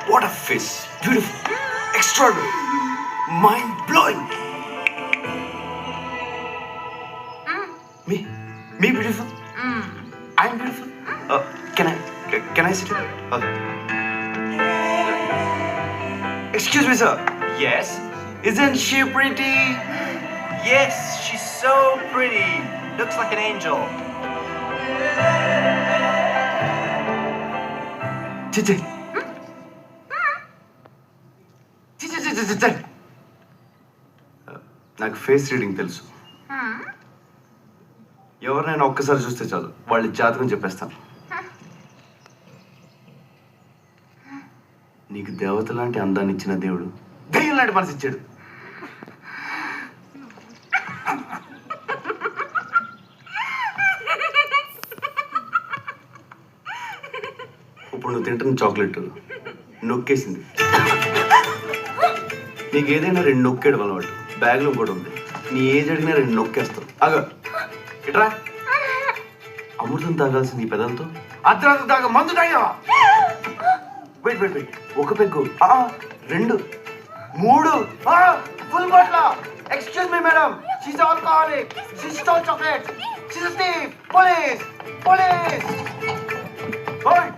What a face. Beautiful. Extraordinary. Mind blowing. Me beautiful. I'm beautiful. Can I sit here? Excuse me, sir. Yes? Isn't she pretty? Yes, she's so pretty. Looks like an angel. Chichi. నాకు face reading తెలుసు. ఎవరినైనా ఒక్కసారి చూస్తే చాలు వాళ్ళ జాతకం చెప్పేస్తాను. నీకు దేవత లాంటి అందాన్ని ఇచ్చిన దేవుడు దయ్యం లాంటి మనసు ఇచ్చాడు. ఇప్పుడు నువ్వు తింటున్న చాక్లెట్ నొక్కేసింది. నీకు ఏదైనా 2 నొక్కేయడం అలవాటు. బ్యాగ్లో కూడా ఉంది. నీ ఏజ్ అడిగినా 2 నొక్కేస్తావు. అగో ఇట్రా. అమృతం తాగాల్సింది ఈ పెదంతో అర్ధరాత్రి తాగా మందు తాగావా? వెయిట్ ఒక peg, 2, 3, full bottle. Excuse me madam, she's alcoholic, she stole chocolate, she's thief. Police. ఓయ్